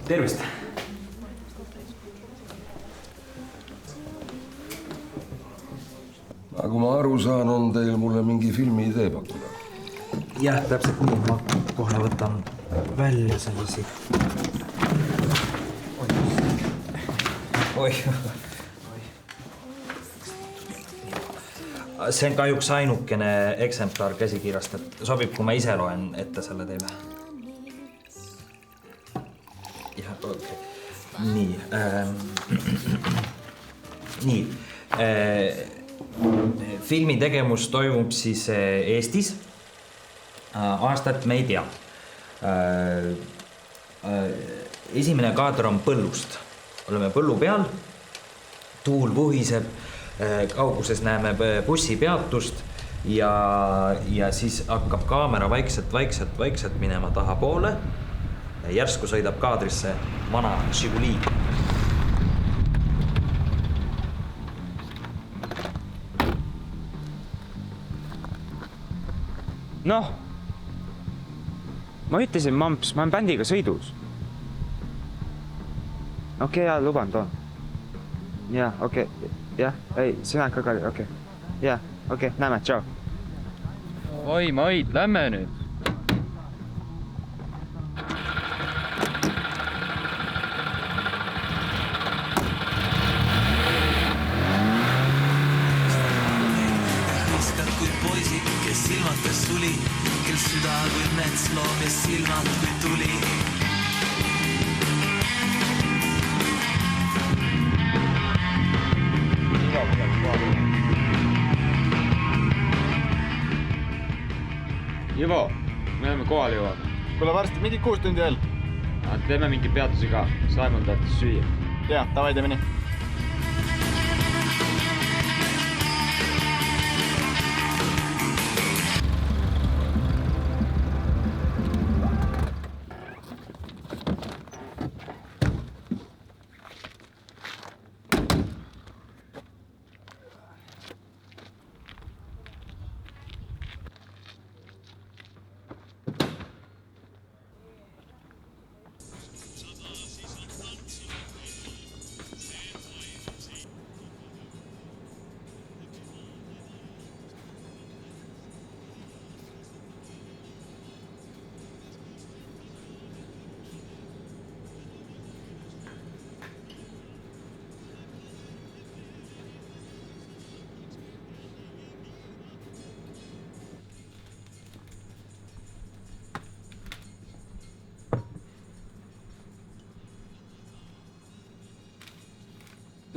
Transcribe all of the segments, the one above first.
Tervist! Nagu ma aru saan, on teil mulle mingi filmi idee pakkuda? Jah, täpselt nii. Ma kohe võtan välja sellisi. Oi. See on kahjuks ainukene eksemplar käsikirjast, et sobib, kui ma ise loen ette selle teile. Jah, okei. Nii. Nii. Filmi tegevus toimub siis Eestis. Aastat me ei tea. Esimene kaader on põllust. Oleme põllu peal, tuul vuhiseb, kauguses näeme bussipeatust ja siis hakkab kaamera vaikselt minema tahapoole. Järsku sõidab kaadrisse vana Žiguli. Noh, ma ütlesin, mamps, ma olen bändiga sõidus. Okei, jah, luban toon. Jah, okei, jah, ei, sina ka kali, okei. Jah, okei, näeme, tšau. Oi, Mait, lämme nüüd. Viskad kui poisid, kes silmates tuli, kel süda kui metsloom ja silmad kui tuli. Ivo, me oleme kohal jõuab. Kuule varsti mingi 6 tundi veel. Teeme mingi peatusi ka. Saimon tahtis süüa. Jaa, davai, teeme nii.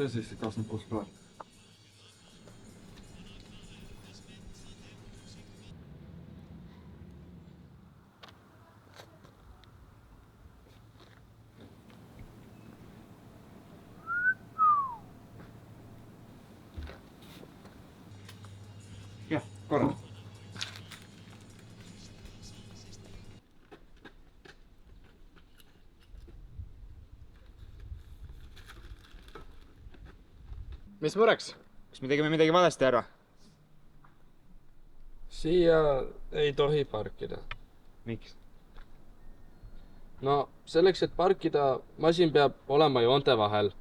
Tõesti 26 klaar. Jah, korra. Mis mureks? Kas me tegime midagi valesti ära? Siia ei tohi parkida. Miks? No selleks, et parkida, masin peab olema joonte vahel.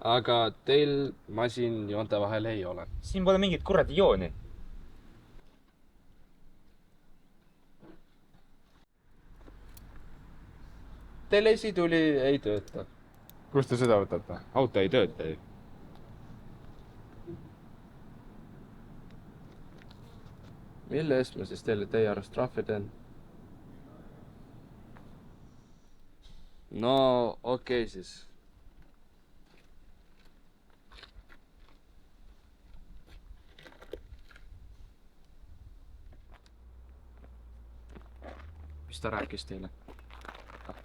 Aga teil masin joonte vahel ei ole. Siin pole mingit kuradi jooni. Teil esituli ei tööta. Kust te seda võtate? Auto ei tööta ju. Mille eest ma siis teile teie arust trahvi teen? No okei siis. Mis ta rääkis teile?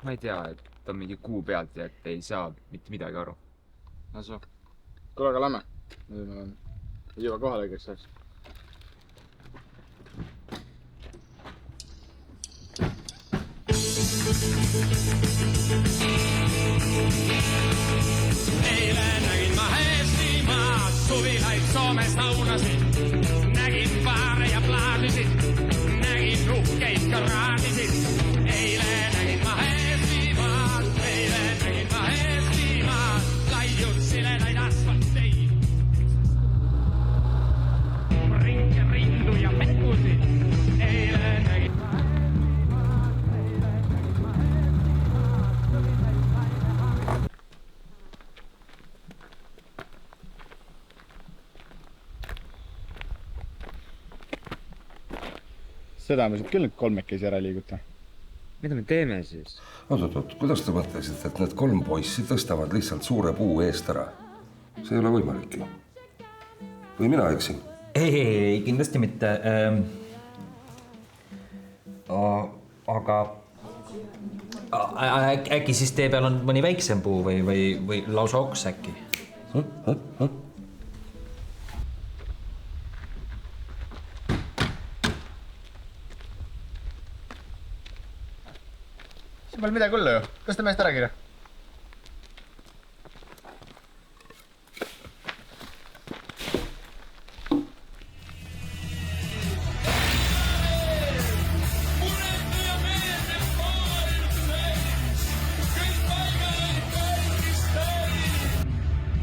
Ma ei tea, et ta on mingi kuu pealt ja et ei saa mitte midagi aru. Asu. Kuule, aga lämme. Nüüd me ei jõua kohale kõigeks ajaks. Eile nägin ma Eestimaad, suvilaid Soomes launasid. Nägin baare ja plaanisid, nägin uhkeid karaanisid. Eile nägin ma Eestimaad, eile nägin Seda me siit küll nüüd kolmekesi ära liiguta. Mida me teeme siis? Oot, kuidas te mõtlesite, et need 3 poissi tõstavad lihtsalt suure puu eest ära? See ei ole võimalik ju. Või mina eksin? Ei, kindlasti mitte. Aga äkki siis tee peal on mõni väiksem puu või lausa oks äkki? Siin pole midagi hullu ju. Kas te meest ära kirja?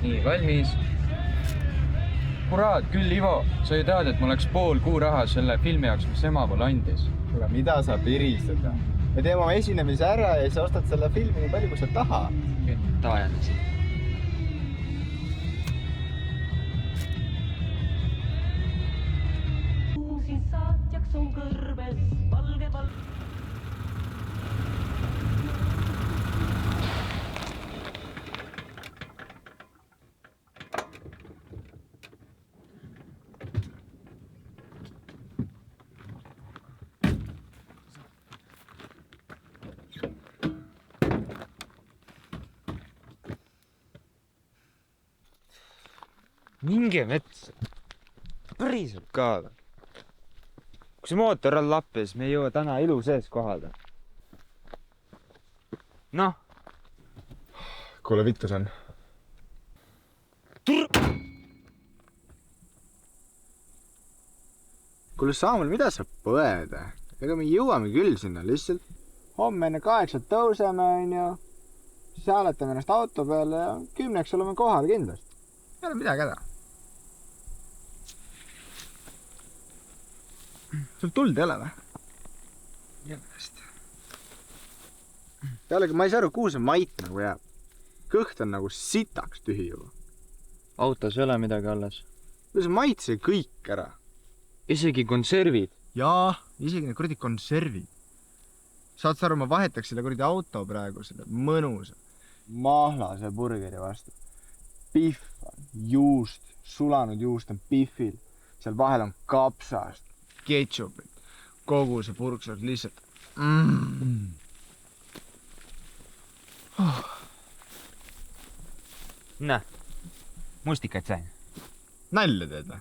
Nii, valmis. Kurat, küll Ivo, sa ju tead, et mul läks pool kuu raha selle filmi jaoks, mis ema mulle andis. Kuule, mida sa piristada? Me teeme oma esinemise ära ja sa ostad selle filmi nii palju, kui sa taha. Taajannasi. Uusin saatjaks on kõrbes valge valge. Minge metsa. Päriselt ka. Kui see mootor on lappi, siis me ei jõua täna ilu sees kohale. Noh. Kuule, vittu see on. Kuule, Saamul, mida sa põed? Ega me jõuame küll sinna, lihtsalt homme enne 8 tõuseme, onju. Siis hääletame ennast auto peale ja 10 oleme kohal kindlasti. Ei ole midagi häda. Sul tuld ei ole või? Jäämest. Pealegi ma ei saa aru, kuhu see Mait nagu jääb. Kõht on nagu sitaks tühi juba. Autos ei ole midagi alles. See Mait sai kõik ära. Isegi konservid. Jaa, isegi need kuradi konservid. Saad sa aru, ma vahetaks selle kuradi auto praegu, selle mõnusa mahlase burgeri vastu. Pihv on juust, sulanud juust on pihvil. Seal vahel on kapsast, ketšupit. Kogu see purk saab lihtsalt... Näe, mustikaid sain. Nalja teed või?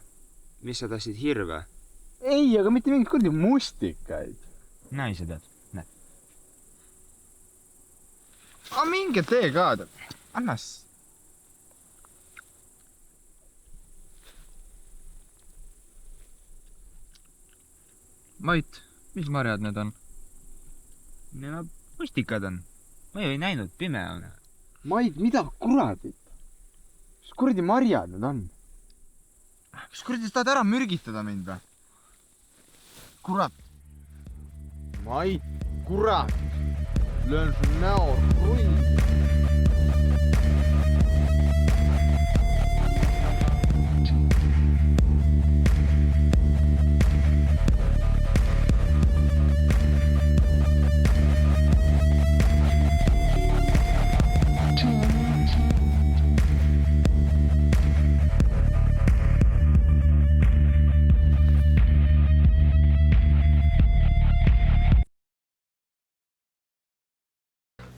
Mis sa tahtsid hirve? Ei, aga mitte mingit kuradi mustikaid. No ise tead, näe. Aga minge tee ka. Annas. Mait, mis marjad need on? No, mustikad on. Ma ei näinud, pime on. Mait, mida kuradit? Mis kuradi marjad need on? Kas kuradi sa tahad ära mürgitada mind või? Kurat. Mait, kurat. Löön su näo rull.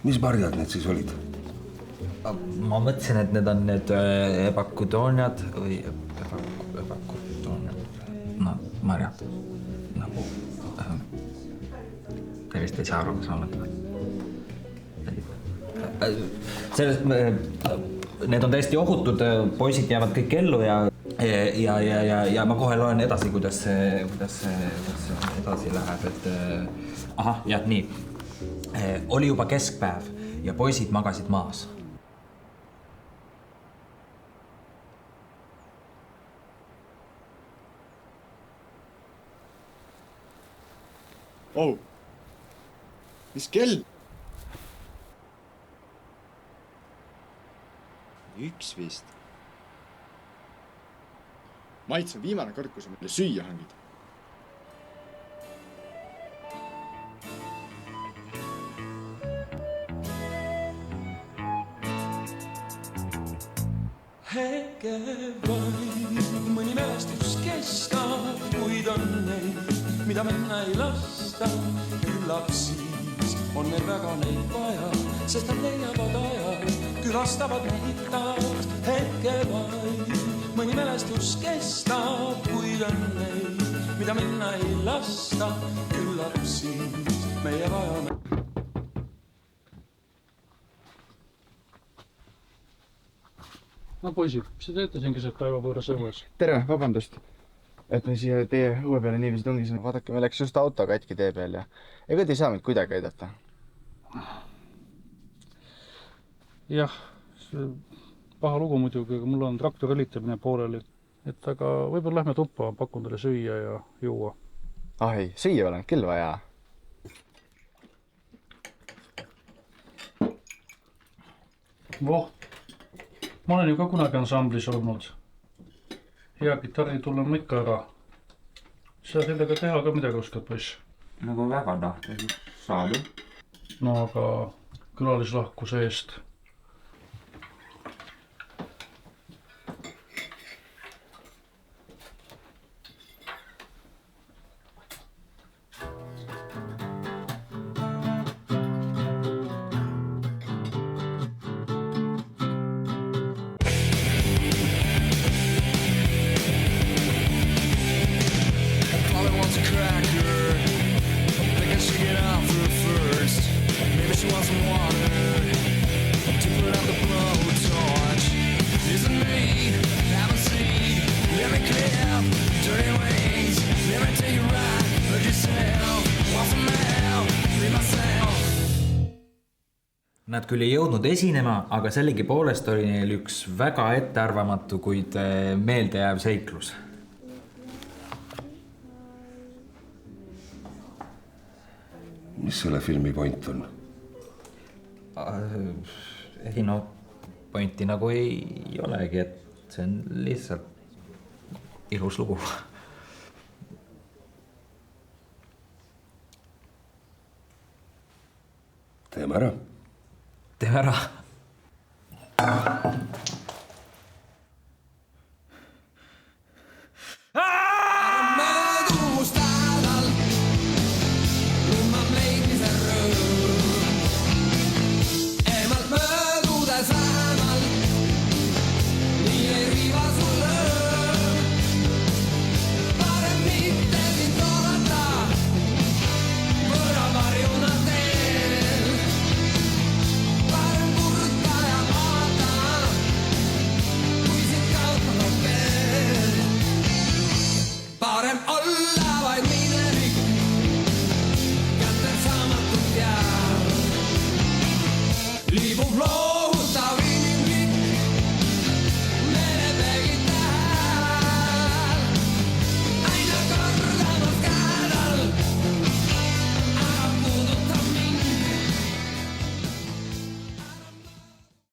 Mis marjad need siis olid? Ma mõtlesin, et need on need ebakudooniad või ebakudooniad. No, marjad. Nagu... Tervist ei saa aru, mis ma mõtlen. Sellest... Need on täiesti ohutud, poisid jäävad kõik ellu ja ma kohe loen edasi, kuidas see edasi läheb, et... Ahah, jah, nii. Oli juba keskpäev ja poisid magasid maas. Oh, mis kell? 1 vist. Mait, see on viimane kord, kui sa meile süüa hangid. mida minna ei lasta, küllap siis on meil väga neid vaja, sest nad leiavad aja, külastavad meid taas hetke vaid. Mõni mälestus kestab, kuid on neid, mida minna ei lasta, küllap siis meie vajame. No poisid, mis te teete siin keset päeva võõras õues? tere, vabandust, et me siia teie õue peale niiviisi tungisime. Vaadake, me läks just auto katki tee peal ja ega te ei saa meid kuidagi aidata. Jah, paha lugu muidugi, aga mul on traktori õlitamine pooleli. Et aga võib-olla lähme tuppa, pakun teile süüa ja juua. Ah ei, süüa olen küll vaja. Voh, ma olen ju ka kunagi ansamblis olnud. Hea kitarri tulen ma ikka ära. Sa sellega teha ka midagi oskad, poiss? Nagu väga tahtes saada. No aga külalislahkuse eest. Nad küll ei jõudnud esinema, aga sellegipoolest oli neil üks väga ettearvamatu, kuid meeldejääv seiklus. Mis selle filmi point on? Ei no, pointi nagu ei olegi, et see on lihtsalt ilus lugu. Teeme ära. Teeme ära.